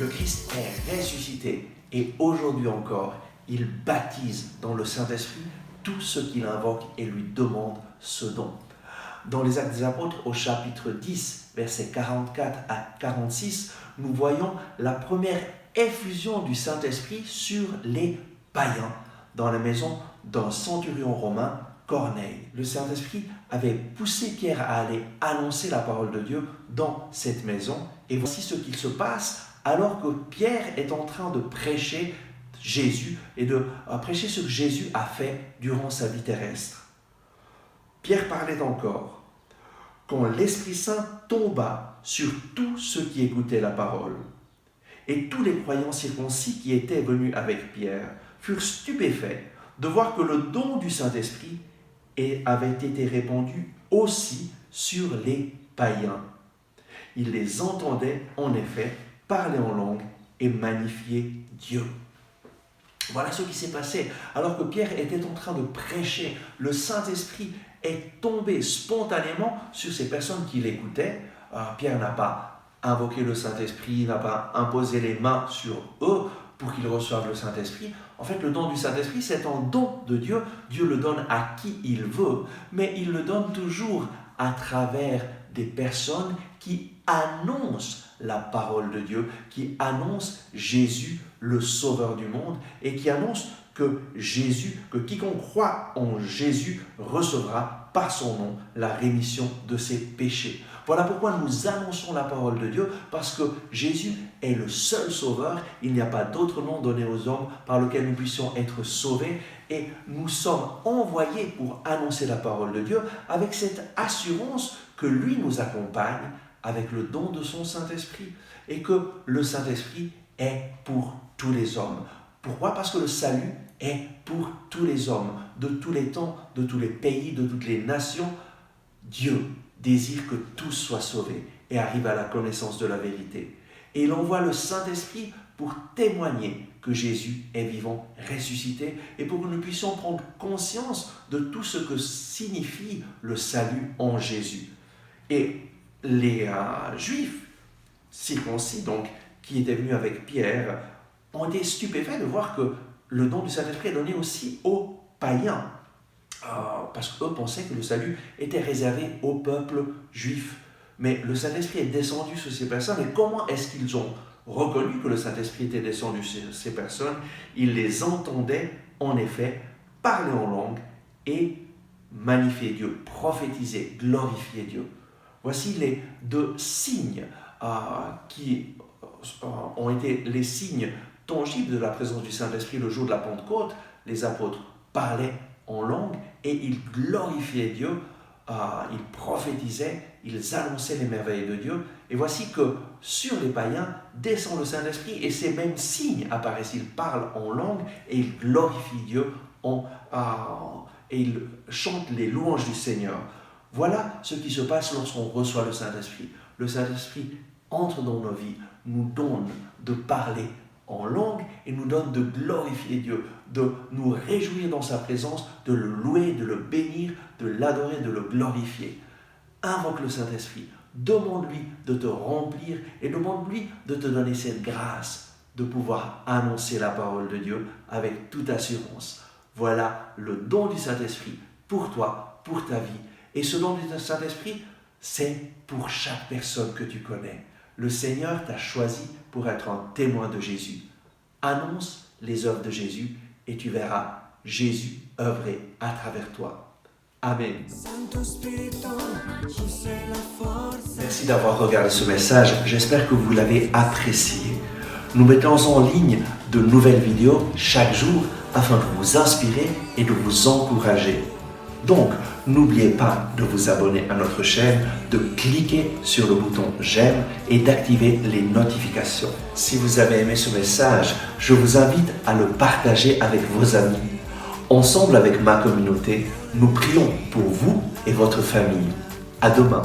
le Christ est ressuscité et aujourd'hui encore, il baptise dans le Saint-Esprit tous ceux qui l'invoquent et lui demandent ce don. Dans les Actes des Apôtres, au chapitre 10, versets 44 à 46, nous voyons la première effusion du Saint-Esprit sur les païens dans la maison d'un centurion romain, Corneille. Le Saint-Esprit avait poussé Pierre à aller annoncer la parole de Dieu dans cette maison. Et voici ce qu'il se passe alors que Pierre est en train de prêcher Jésus et de prêcher ce que Jésus a fait durant sa vie terrestre. Pierre parlait encore quand l'Esprit Saint tomba sur tous ceux qui écoutaient la parole. Et tous les croyants circoncis qui étaient venus avec Pierre furent stupéfaits de voir que le don du Saint-Esprit avait été répandu aussi sur les païens. Ils les entendaient en effet parler en langue et magnifier Dieu. Voilà ce qui s'est passé. Alors que Pierre était en train de prêcher, le Saint-Esprit est tombé spontanément sur ces personnes qui l'écoutaient. Pierre n'a pas invoqué le Saint-Esprit, n'a pas imposé les mains sur eux pour qu'ils reçoivent le Saint-Esprit. En fait, le don du Saint-Esprit, c'est un don de Dieu. Dieu le donne à qui il veut, mais il le donne toujours à travers des personnes qui annoncent la parole de Dieu, qui annoncent Jésus, le Sauveur du monde, et qui annoncent que quiconque croit en Jésus recevra par son nom la rémission de ses péchés. Voilà pourquoi nous annonçons la parole de Dieu, parce que Jésus est le seul Sauveur. Il n'y a pas d'autre nom donné aux hommes par lequel nous puissions être sauvés. Et nous sommes envoyés pour annoncer la parole de Dieu avec cette assurance que lui nous accompagne avec le don de son Saint-Esprit. Et que le Saint-Esprit est pour tous les hommes. Pourquoi ? Parce que le salut est pour tous les hommes, de tous les temps, de tous les pays, de toutes les nations. Dieu désire que tous soient sauvés et arrivent à la connaissance de la vérité. Et il envoie le Saint-Esprit pour témoigner que Jésus est vivant, ressuscité, et pour que nous puissions prendre conscience de tout ce que signifie le salut en Jésus. Et les Juifs circoncis, donc, qui étaient venus avec Pierre, ont été stupéfaits de voir que le don du Saint-Esprit est donné aussi aux païens. Parce qu'eux pensaient que le salut était réservé au peuple juif. Mais le Saint-Esprit est descendu sur ces personnes. Et comment est-ce qu'ils ont reconnu que le Saint-Esprit était descendu sur ces personnes ? Ils les entendaient, en effet, parler en langue et magnifier Dieu, prophétiser, glorifier Dieu. Voici les deux signes qui ont été les signes tangibles de la présence du Saint-Esprit le jour de la Pentecôte. Les apôtres parlaient en langue et ils glorifiaient Dieu, ils prophétisaient, ils annonçaient les merveilles de Dieu. Et voici que sur les païens descend le Saint-Esprit et ces mêmes signes apparaissent. Ils parlent en langue et ils glorifient Dieu et ils chantent les louanges du Seigneur. Voilà ce qui se passe lorsqu'on reçoit le Saint-Esprit. Le Saint-Esprit entre dans nos vies, nous donne de parler en langue et nous donne de glorifier Dieu, de nous réjouir dans sa présence, de le louer, de le bénir, de l'adorer, de le glorifier. Invoque le Saint-Esprit, demande-lui de te remplir et demande-lui de te donner cette grâce de pouvoir annoncer la parole de Dieu avec toute assurance. Voilà le don du Saint-Esprit pour toi, pour ta vie. Et ce don du Saint-Esprit, c'est pour chaque personne que tu connais. Le Seigneur t'a choisi pour être un témoin de Jésus. Annonce les œuvres de Jésus et tu verras Jésus œuvrer à travers toi. Amen. Merci d'avoir regardé ce message. J'espère que vous l'avez apprécié. Nous mettons en ligne de nouvelles vidéos chaque jour afin de vous inspirer et de vous encourager. Donc, n'oubliez pas de vous abonner à notre chaîne, de cliquer sur le bouton j'aime et d'activer les notifications. Si vous avez aimé ce message, je vous invite à le partager avec vos amis. Ensemble avec ma communauté, nous prions pour vous et votre famille. À demain.